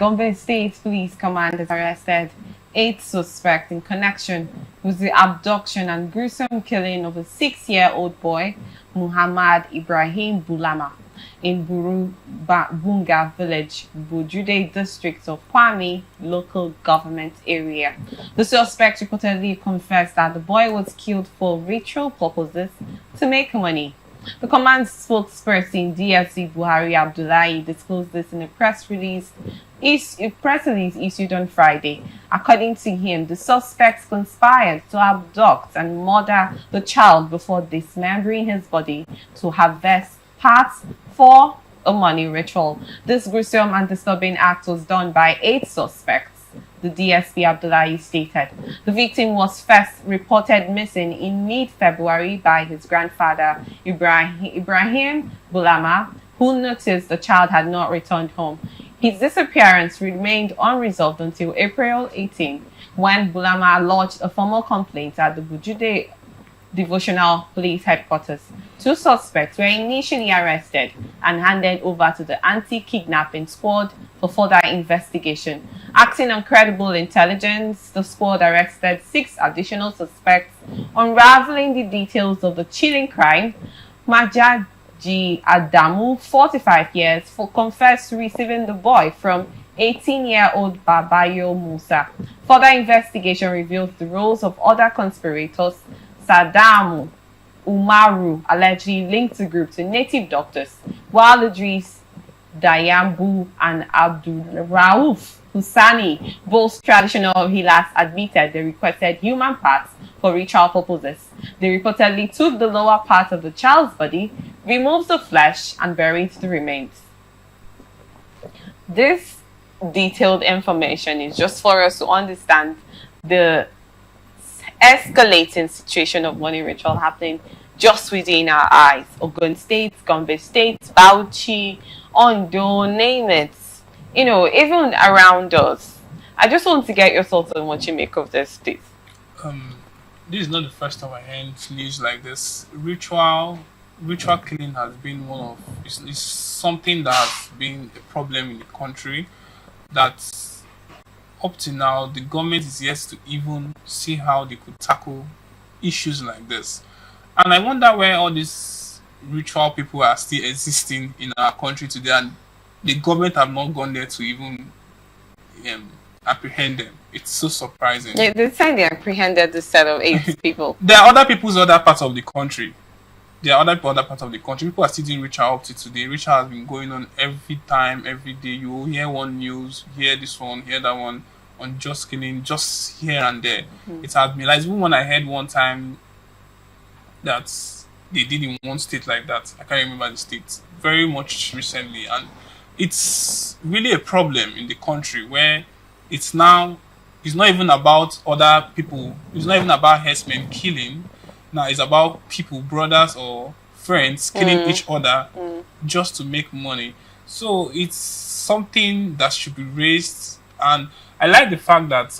Gombe State Police Command has arrested 8 suspects in connection with the abduction and gruesome killing of a 6-year-old boy, Muhammad Ibrahim Bulama, in Bura-Bunga village, Bojude district of Kwami local government area. The suspect reportedly confessed that the boy was killed for ritual purposes to make money. The command spokesperson DSC Buhari Abdullahi disclosed this in a press release issued on Friday. According to him, the suspects conspired to abduct and murder the child before dismembering his body to harvest parts for a money ritual. This gruesome and disturbing act was done by 8 suspects, the DSP Abdullahi stated. The victim was first reported missing in mid-February by his grandfather, Ibrahim Bulama, who noticed the child had not returned home. His disappearance remained unresolved until April 18, when Bulama lodged a formal complaint at the Bojude Devotional Police Headquarters. 2 suspects were initially arrested and handed over to the anti-kidnapping squad for further investigation. Acting on credible intelligence, the squad arrested 6 additional suspects, unraveling the details of the chilling crime. Majaji Adamu, 45 years, confessed to receiving the boy from 18-year-old Babayo Musa. Further investigation reveals the roles of other conspirators. Sadamu Umaru allegedly linked the group to native doctors, while Idris Dayambu and Abdul Rauf Husani, both traditional healers, admitted they requested human parts for ritual purposes. They reportedly took the lower part of the child's body, removed the flesh, and buried the remains. This detailed information is just for us to understand the escalating situation of money ritual happening just within our eyes. Ogun State, Gombe State, Bauchi, Ondo, name it. You know, even around us. I just want to get your thoughts on what you make of this, please. This is not the first time I heard news like this. Ritual killing has been it's something that has been a problem in the country. That up to now, the government is yet to even see how they could tackle issues like this. And I wonder where all these ritual people are still existing in our country today, and the government have not gone there to even apprehend them. It's so surprising. Yeah, they say they apprehended this set of 8 people. There are other people's other parts of the country. Other parts of the country. People are still doing ritual up to today. Ritual has been going on every time, every day. You will hear one news, hear this one, hear that one, on just killing, just here and there. It has been like, even when I heard one time that they did in one state like that, I can't remember the state, very much recently, and it's really a problem in the country where it's not even about other people, it's not even about herdsmen killing. Now it's about people, brothers or friends, killing each other just to make money. So it's something that should be raised, and I like the fact that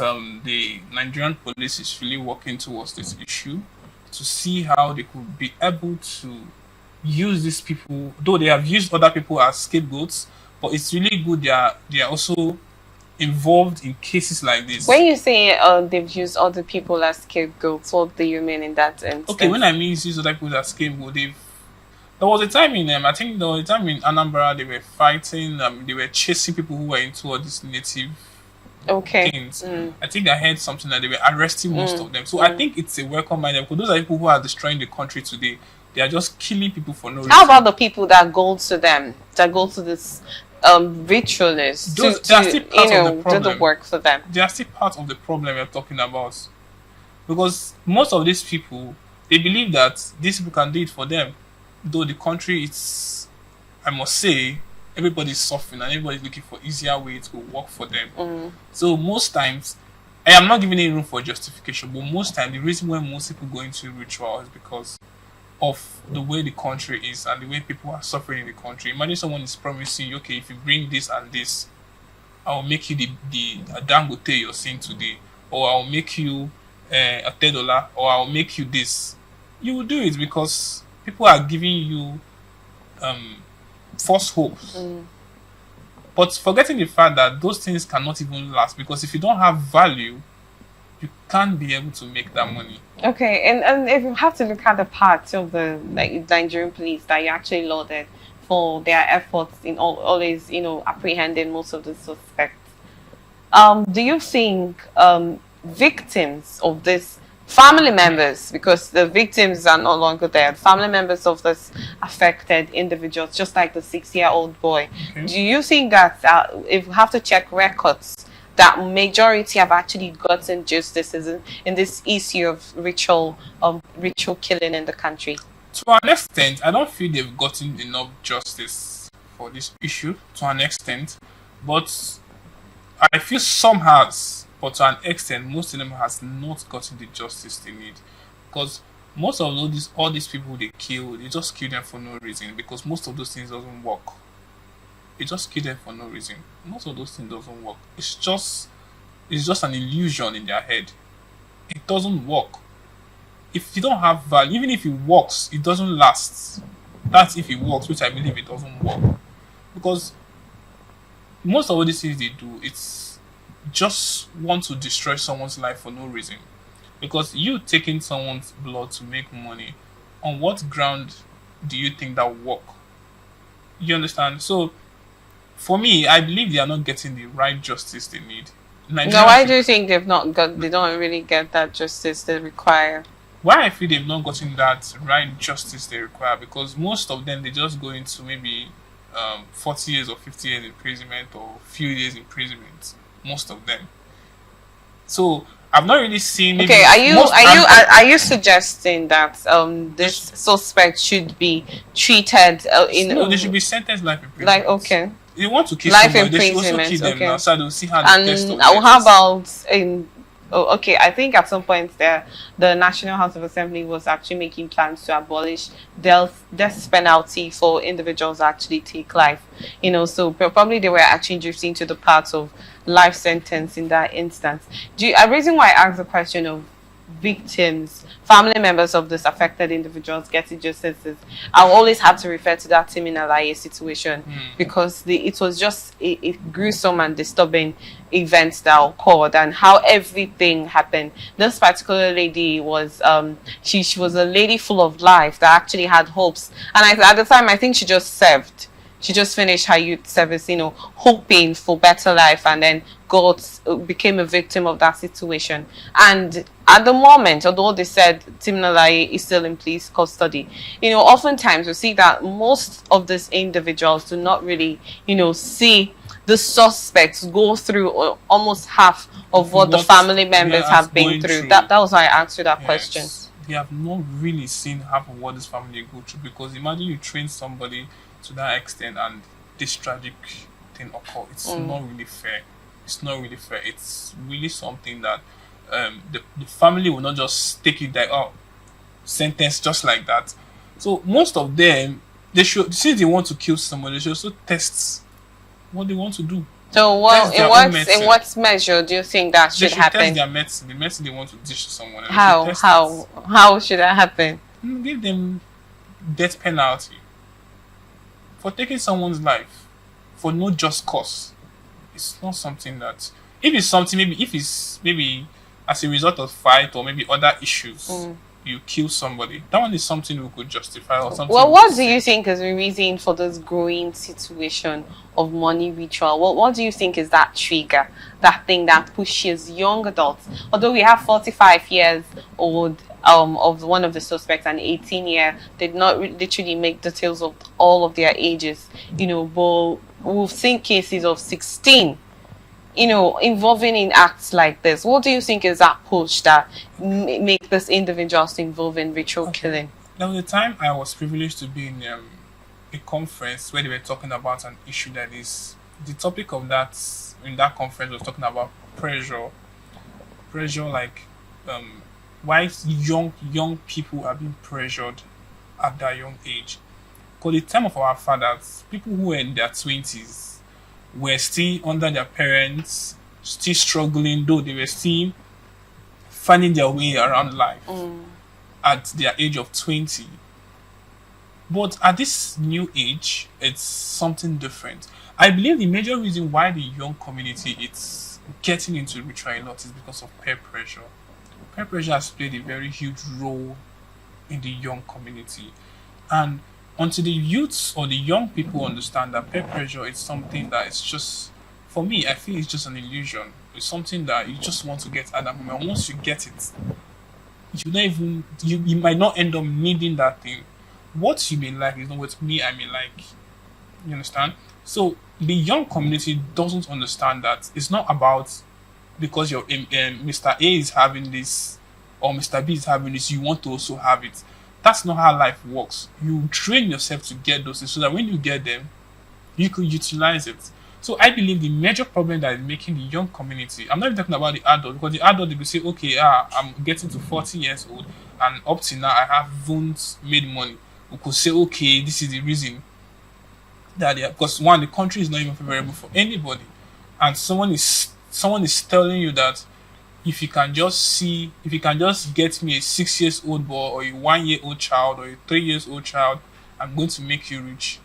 the Nigerian police is really working towards this issue to see how they could be able to use these people, though they have used other people as scapegoats, but it's really good they are also involved in cases like this. When you say they've used other people as scapegoats, what do you mean in that instance? Okay, when I mean use other people as scapegoats, there was a time in I think there was a time in Anambra they were fighting, they were chasing people who were into all these native things. I think I heard something that they were arresting most of them. So I think it's a welcome idea, because those are people who are destroying the country today. They are just killing people for no reason. How about the people that go to them, that go to this ritualists to do the work for them? They are still part of the problem we're talking about, because most of these people, they believe that these people can do it for them, though the country, it's, I must say, everybody's suffering and everybody's looking for easier ways to work for them. So most times, I am not giving any room for justification, but most times the reason why most people go into ritual is because of the way the country is and the way people are suffering in the country. Imagine someone is promising you, okay, if you bring this and this, I will make you the Dangote you're seeing today, or I will make you a $10, or I will make you this. You will do it because people are giving you false hopes. But forgetting the fact that those things cannot even last, because if you don't have value, you can't be able to make that money. Okay, and if you have to look at the parts of the Nigerian police that you actually lauded for their efforts in always, apprehending most of the suspects, do you think victims of this, family members, because the victims are no longer there, family members of this affected individuals, just like the 6-year-old boy, do you think that if you have to check records, that majority have actually gotten justice in this issue of ritual killing in the country? To an extent, I don't feel they've gotten enough justice for this issue, to an extent, but I feel some has, but to an extent, most of them has not gotten the justice they need, because most of all these people they kill, they just kill them for no reason, because most of those things doesn't work. They just kill them for no reason. Most of those things doesn't work. It's just an illusion in their head. It doesn't work. If you don't have value, even if it works, it doesn't last. That's if it works, which I believe it doesn't work. Because most of all these things they do, it's just want to destroy someone's life for no reason. Because you taking someone's blood to make money, on what ground do you think that will work? You understand? So, for me, I believe they are not getting the right justice they need. Now, why do you think they don't really get that justice they require? Why I feel they've not gotten that right justice they require, because most of them, they just go into maybe 40 years or 50 years imprisonment or few years imprisonment. Most of them. So I've not really seen. Okay, are you suggesting that this suspect should be treated no, they should be sentenced life imprisonment. Like, okay. They want to kill life somebody, they should also kill them now, so they'll see how the test of how about in I think at some point the National House of Assembly was actually making plans to abolish death penalty for individuals that actually take life. So probably they were actually drifting to the part of life sentence in that instance. A reason why I asked the question of victims, family members of this affected individuals getting justice is I'll always have to refer to that Timinalaye situation because it was just a gruesome and disturbing event that occurred and how everything happened. This particular lady was she was a lady full of life that actually had hopes, and at the time I think she just served. She just finished her youth service, hoping for better life, and then became a victim of that situation. And at the moment, although they said Timinalaye is still in police custody, oftentimes we see that most of these individuals do not really, see the suspects go through almost half of what the family members have been through. That was why I asked you that question. They have not really seen half of what this family go through, because imagine you train somebody to that extent and this tragic thing occur. It's not really fair. It's not really fair. It's really something that the family will not just take it like, sentence just like that. So most of them, they should, since they want to kill someone, they should also test what they want to do. So in what measure do you think that should happen? Test their medicine, the medicine they want to dish to someone. How should that happen? Give them death penalty for taking someone's life for no just cause. It's not something that, if it's something, maybe as a result of fight or maybe other issues, you kill somebody, that one is something we could justify or something. Well, what do you think is the reason for this growing situation of money ritual? What do you think is that trigger, that thing that pushes young adults? Although we have 45 years old of one of the suspects and 18-year, did not literally make details of all of their ages, but we've seen cases of 16, involving in acts like this. What do you think is that push that make this individuals involved in ritual killing? There was a time I was privileged to be in a conference where they were talking about an issue that is, the topic of that, in that conference was talking about pressure like why young people are being pressured at that young age. Because the time of our fathers, people who were in their 20s were still under their parents, still struggling, though they were still finding their way around life at their age of 20. But at this new age, it's something different. I believe the major reason why the young community is getting into ritual a lot is because of peer pressure. Peer pressure has played a very huge role in the young community. And until the youths or the young people understand that peer pressure is something that is just, for me, I feel it's just an illusion. It's something that you just want to get at that moment. Once you get it, you might not end up needing that thing. What you may like is not what me I may like. You understand? So the young community doesn't understand that it's not about because your Mr. A is having this or Mr. B is having this, you want to also have it. That's not how life works. You train yourself to get those things so that when you get them, you could utilize it. So I believe the major problem that is making the young community, I'm not even talking about the adult, because the adult they will say, okay, I'm getting to 40 years old and up to now I haven't made money. We could say, okay, this is the reason that because one, the country is not even favorable for anybody, and someone is telling you that if you can just get me a 6 years old boy or a 1 year old child or a 3 years old child, I'm going to make you rich.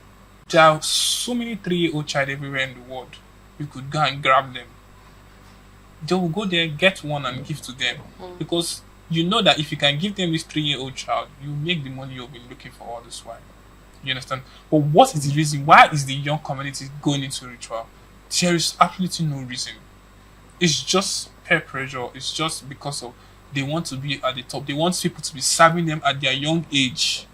There are so many 3-year-old child everywhere in the world. You could go and grab them. They will go there, get one and give to them. Because you know that if you can give them this 3-year-old child, you make the money you've been looking for all this while. You understand? But what is the reason? Why is the young community going into ritual? There is absolutely no reason. It's just peer pressure. It's just because of they want to be at the top. They want people to be serving them at their young age,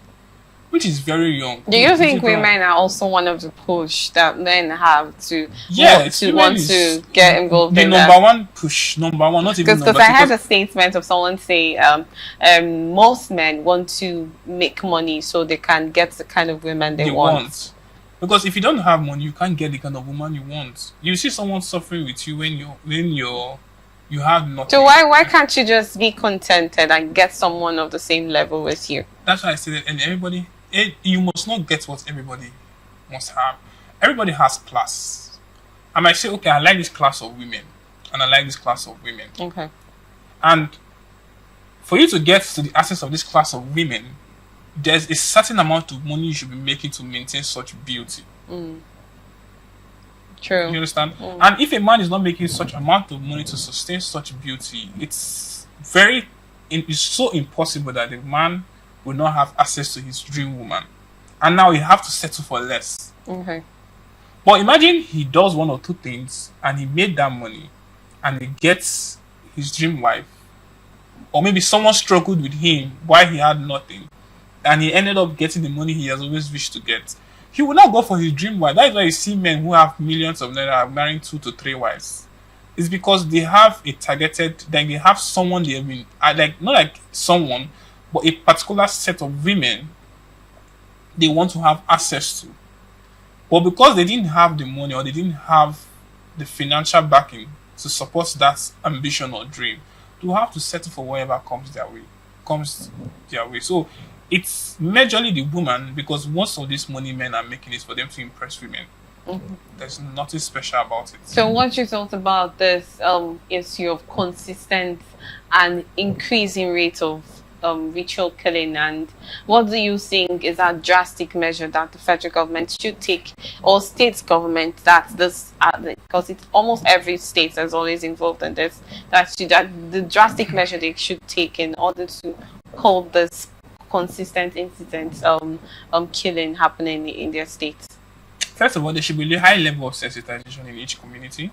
which is very young. Do you think women are also one of the push that men have to want to get involved in that? The number one push, not even because I had a statement of someone say most men want to make money so they can get the kind of women they want. Because if you don't have money, you can't get the kind of woman you want. You see someone suffering with you when you have nothing. So why can't you just be contented and get someone of the same level with you? That's why I said it. And you must not get what everybody must have. Everybody has class. I might say, okay, I like this class of women, and I like this class of women. Okay. And for you to get to the access of this class of women, there's a certain amount of money you should be making to maintain such beauty. True. You understand? And if a man is not making such amount of money to sustain such beauty, it's so impossible that the man will not have access to his dream woman. And now he have to settle for less. Okay. But imagine he does one or two things and he made that money and he gets his dream wife. Or maybe someone struggled with him while he had nothing and he ended up getting the money he has always wished to get. He will not go for his dream wife. That is why you see men who have millions of naira marrying 2 to 3 wives. It's because they have a targeted, like they have someone they have been, not like someone, but a particular set of women they want to have access to. But because they didn't have the money or they didn't have the financial backing to support that ambition or dream, they will have to settle for whatever comes their way. So it's majorly the woman, because most of this money men are making is for them to impress women. There's nothing special about it. So what you thought about this issue of consistent and increasing rate of ritual killing, and what do you think is a drastic measure that the federal government should take, or state government, that this because it's almost every state is always involved in this, that the drastic measure they should take in order to hold this consistent incidents killing happening in their states? First of all, there should be a high level of sensitization in each community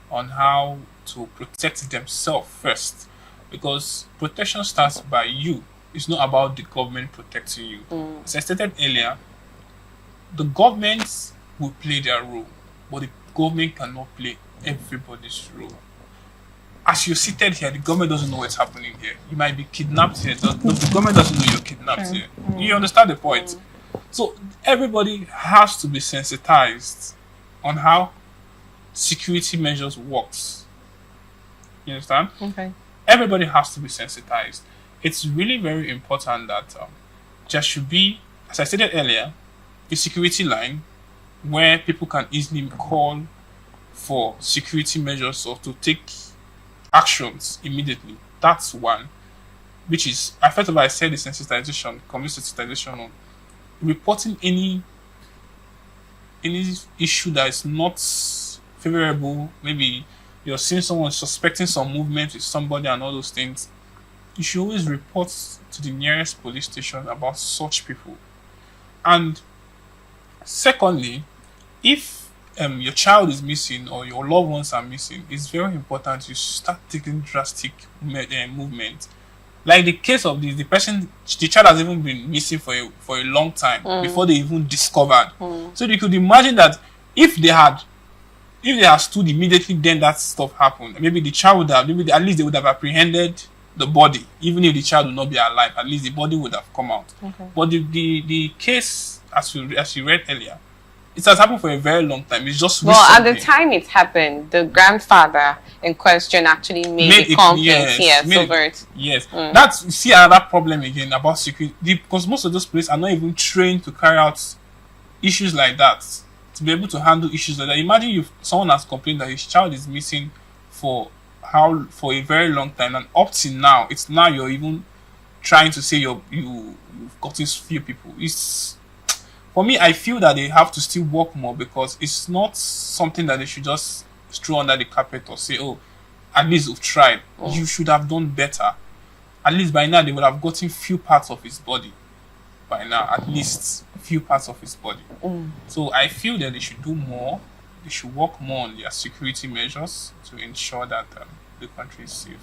on how to protect themselves first. Because protection starts by you. It's not about the government protecting you. As I stated earlier, the governments will play their role, but the government cannot play everybody's role. As you're seated here, the government doesn't know what's happening here. You might be kidnapped here. The government doesn't know you're kidnapped here. You understand the point? So everybody has to be sensitized on how security measures works. You understand? Okay. Everybody has to be sensitized. It's really very important that there should be, as I stated earlier, a security line where people can easily call for security measures or to take actions immediately. That's one. Which is, first of all, I said the sensitization, community sensitization on reporting any issue that is not favorable, maybe you're seeing someone suspecting some movement with somebody and all those things, you should always report to the nearest police station about such people. And secondly, if your child is missing or your loved ones are missing, it's very important you start taking drastic movement. Like the case of the child has even been missing for a long time before they even discovered. So you could imagine that if they had stood immediately, then that stuff happened. Maybe the child would have, at least they would have apprehended the body, even if the child would not be alive. At least the body would have come out. Okay. But the case, as you read earlier, it has happened for a very long time. It's just at the time it happened, the grandfather in question actually made a complaint. Yes. That's see another problem again about security, because most of those police are not even trained to carry out issues like that, to be able to handle issues like that. Imagine if someone has complained that his child is missing for a very long time, and up till now, it's now you're even trying to say you've got these few people. For me, I feel that they have to still work more, because it's not something that they should just throw under the carpet or say, oh, at least we've tried. You should have done better. At least by now, they would have gotten few parts of his body. By now, at least few parts of his body. So I feel that they should do more. They should work more on their security measures to ensure that the country is safe.